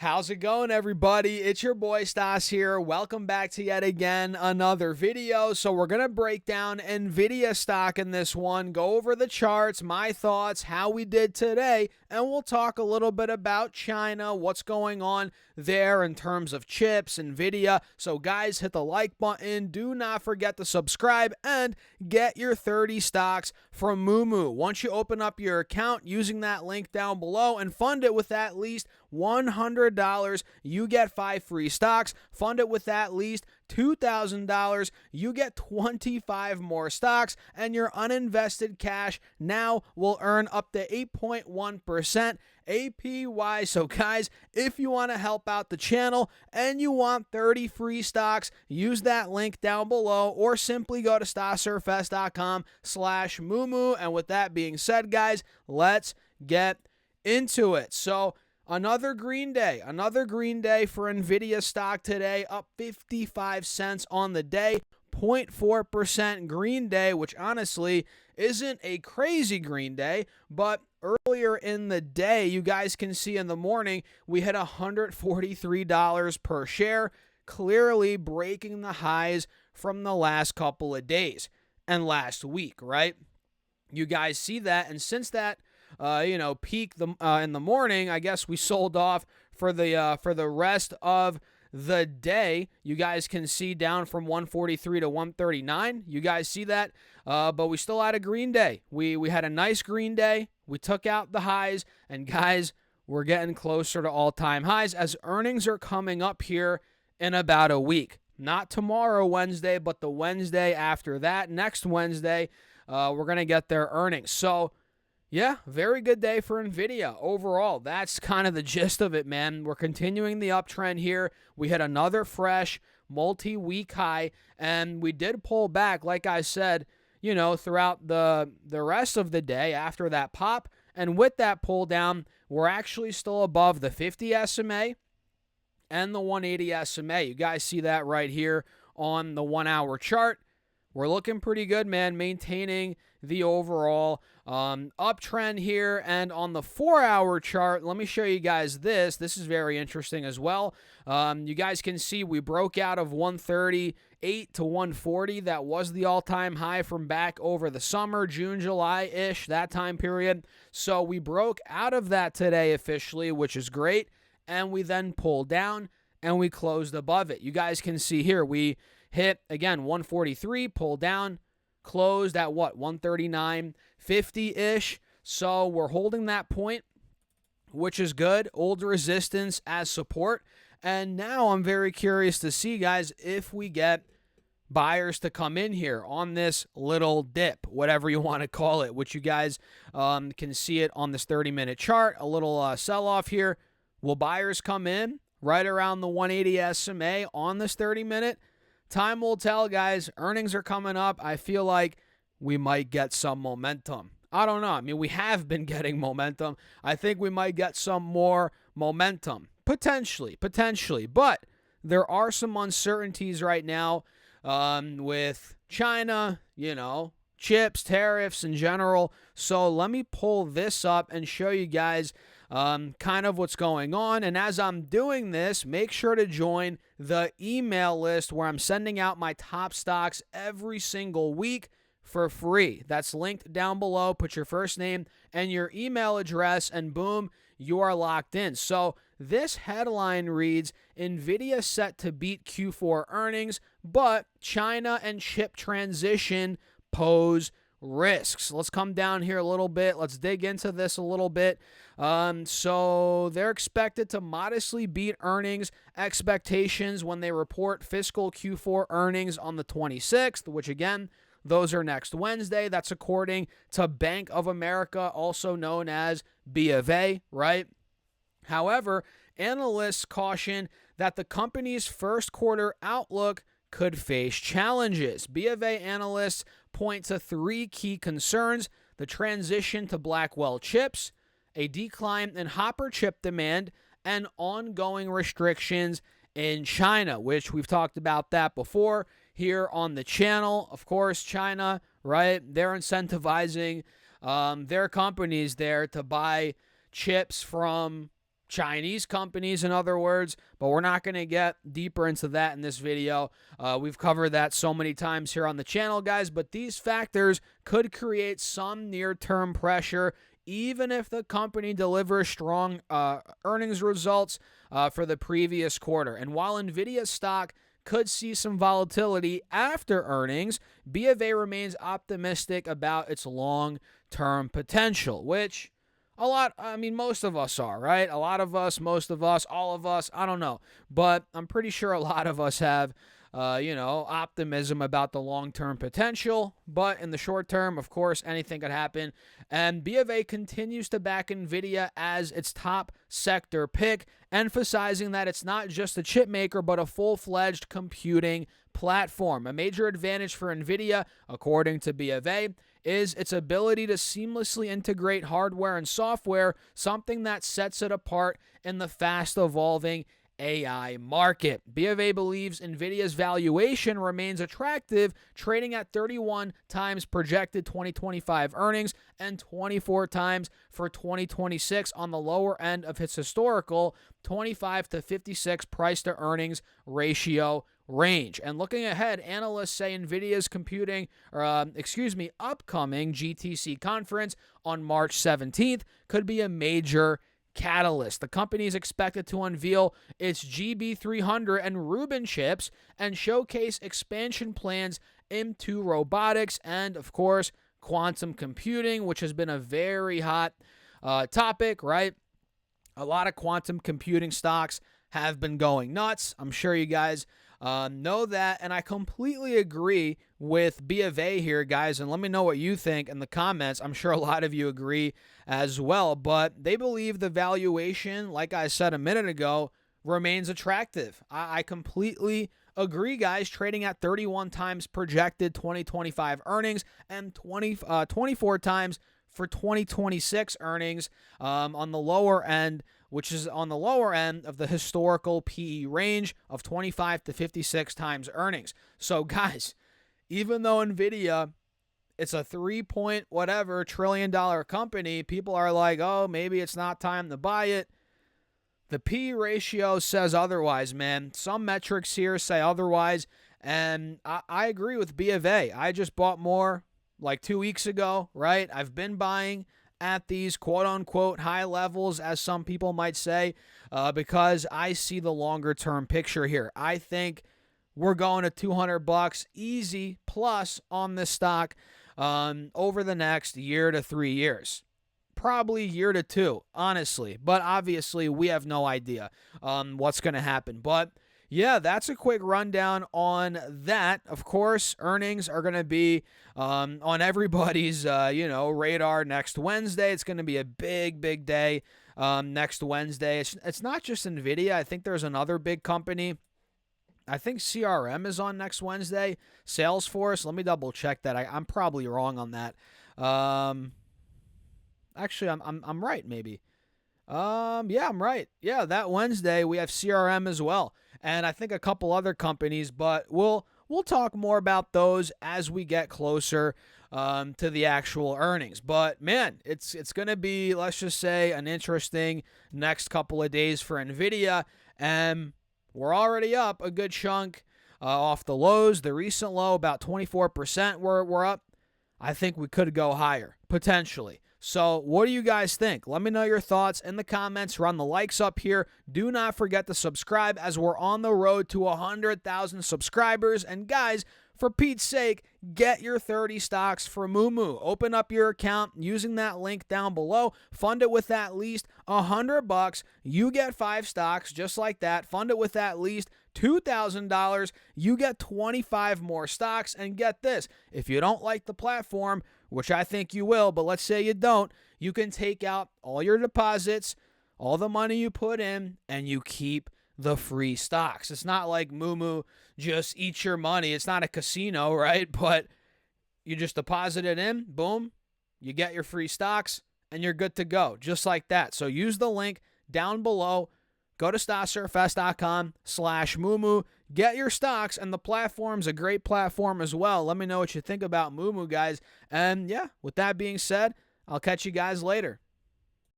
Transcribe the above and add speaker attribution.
Speaker 1: How's it going, everybody? It's your boy Stas here. Welcome back to yet again another video. So we're going to break down Nvidia stock in this one, go over the charts, my thoughts, how we did today, and we'll talk a little bit about China, what's going on there in terms of chips, Nvidia. So guys, hit the like button. Do not forget to subscribe and get your 30 stocks from Moomoo. Once you open up your account using that link down below and fund it with at least $100, you get 5 free stocks. Fund it with at least $2,000, you get 25 more stocks, and your uninvested cash now will earn up to 8.1% APY. So guys, if you want to help out the channel and you want 30 free stocks, use that link down below or simply go to stasurfest.com/Moomoo. And with that being said, guys, let's get into it. So another green day for Nvidia stock today, up 55 cents on the day, 0.4% green day, which honestly isn't a crazy green day, but earlier in the day, you guys can see in the morning, we hit $143 per share, clearly breaking the highs from the last couple of days and last week, right? You guys see that, and since that peak in the morning, I guess we sold off for the rest of the day. You guys can see down from 143 to 139. You guys see that, but we still had a green day. We had a nice green day. We took out the highs, and guys, we're getting closer to all-time highs as earnings are coming up here in about a week. Not tomorrow, Wednesday, but the Wednesday after that, next Wednesday, we're gonna get their earnings. So yeah, very good day for Nvidia overall. That's kind of the gist of it, man. We're continuing the uptrend here. We hit another fresh multi-week high, and we did pull back, like I said, throughout the rest of the day after that pop. And with that pull down, we're actually still above the 50 SMA and the 180 SMA. You guys see that right here on the 1-hour chart. We're looking pretty good, man, maintaining the overall uptrend here. And on the 4-hour chart, let me show you guys this. This is very interesting as well. You guys can see we broke out of 138 to 140. That was the all-time high from back over the summer, June, July-ish, that time period. So we broke out of that today officially, which is great. And we then pulled down and we closed above it. You guys can see here, we hit, again, 143, pulled down, closed at what, 139.50-ish. So we're holding that point, which is good. Old resistance as support. And now I'm very curious to see, guys, if we get buyers to come in here on this little dip, whatever you want to call it, which you guys can see it on this 30-minute chart, a little sell-off here. Will buyers come in right around the 180 SMA on this 30-minute? Time will tell, guys. Earnings are coming up. I feel like we might get some momentum. I don't know. I mean, we have been getting momentum. I think we might get some more momentum. Potentially. But there are some uncertainties right now with China, chips, tariffs in general. So let me pull this up and show you guys kind of what's going on. And as I'm doing this, make sure to join the email list where I'm sending out my top stocks every single week for free. That's linked down below. Put your first name and your email address, and boom, you are locked in. So this headline reads, Nvidia set to beat Q4 earnings, but China and chip transition pose risks. Let's come down here a little bit. Let's dig into this a little bit. So they're expected to modestly beat earnings expectations when they report fiscal Q4 earnings on the 26th, which again, those are next Wednesday. That's according to Bank of America, also known as B of A, right? However, analysts caution that the company's first quarter outlook could face challenges. B of A analysts point to 3 key concerns: the transition to Blackwell chips, a decline in Hopper chip demand, and ongoing restrictions in China, which we've talked about that before here on the channel. Of course, China, right? They're incentivizing their companies there to buy chips from Chinese companies, in other words, but we're not going to get deeper into that in this video. We've covered that so many times here on the channel, guys, but these factors could create some near-term pressure, even if the company delivers strong earnings results for the previous quarter. And while Nvidia stock could see some volatility after earnings, BofA remains optimistic about its long-term potential, which most of us are, right? A lot of us, most of us, all of us, I don't know. But I'm pretty sure a lot of us have, optimism about the long-term potential. But in the short term, of course, anything could happen. And BofA continues to back Nvidia as its top sector pick, emphasizing that it's not just a chip maker, but a full-fledged computing platform. A major advantage for Nvidia, according to BofA, is its ability to seamlessly integrate hardware and software, something that sets it apart in the fast-evolving AI market. BofA believes Nvidia's valuation remains attractive, trading at 31 times projected 2025 earnings and 24 times for 2026 on the lower end of its historical 25 to 56 price-to-earnings ratio range. And looking ahead, analysts say Nvidia's upcoming GTC conference on March 17th could be a major catalyst. The company is expected to unveil its GB300 and Rubin chips and showcase expansion plans into robotics and, of course, quantum computing, which has been a very hot topic, right? A lot of quantum computing stocks have been going nuts. I'm sure you guys know that, and I completely agree with BofA here, guys, and let me know what you think in the comments. I'm sure a lot of you agree as well, but they believe the valuation, like I said a minute ago, remains attractive. I completely agree, guys, trading at 31 times projected 2025 earnings and 24 times for 2026 earnings on the lower end, which is on the lower end of the historical PE range of 25 to 56 times earnings. So, guys, even though Nvidia, it's a trillion dollar company, people are like, oh, maybe it's not time to buy it. The PE ratio says otherwise, man. Some metrics here say otherwise, and I agree with BofA. I just bought more like 2 weeks ago, right? I've been buying at these quote-unquote high levels, as some people might say, because I see the longer-term picture here. I think we're going to $200 easy plus on this stock over the next year to 3 years. Probably year to 2, honestly. But obviously, we have no idea what's going to happen. But yeah, that's a quick rundown on that. Of course, earnings are going to be on everybody's radar next Wednesday. It's going to be a big day next Wednesday. It's not just Nvidia. I think there's another big company. I think CRM is on next Wednesday. Salesforce. Let me double check that. I'm probably wrong on that. Actually, I'm right. Maybe. Yeah, I'm right. Yeah, that Wednesday we have CRM as well, and I think a couple other companies, but we'll talk more about those as we get closer to the actual earnings. But man, it's going to be, let's just say, an interesting next couple of days for Nvidia, and we're already up a good chunk off the lows. The recent low, about 24%. We're up. I think we could go higher potentially. So what do you guys think? Let me know your thoughts in the comments. Run the likes up here. Do not forget to subscribe as we're on the road to 100,000 subscribers. And guys, for Pete's sake, get your 30 stocks for Moomoo. Open up your account using that link down below. Fund it with at least $100. You get 5 stocks just like that. Fund it with at least $2,000. You get 25 more stocks. And get this, if you don't like the platform, which I think you will, but let's say you don't, you can take out all your deposits, all the money you put in, and you keep the free stocks. It's not like Moomoo just eats your money. It's not a casino, right? But you just deposit it in, boom, you get your free stocks, and you're good to go, just like that. So use the link down below. Go to stocksurfest.com/Moomoo. Get your stocks, and the platform's a great platform as well. Let me know what you think about Moomoo, guys. And yeah, with that being said, I'll catch you guys later.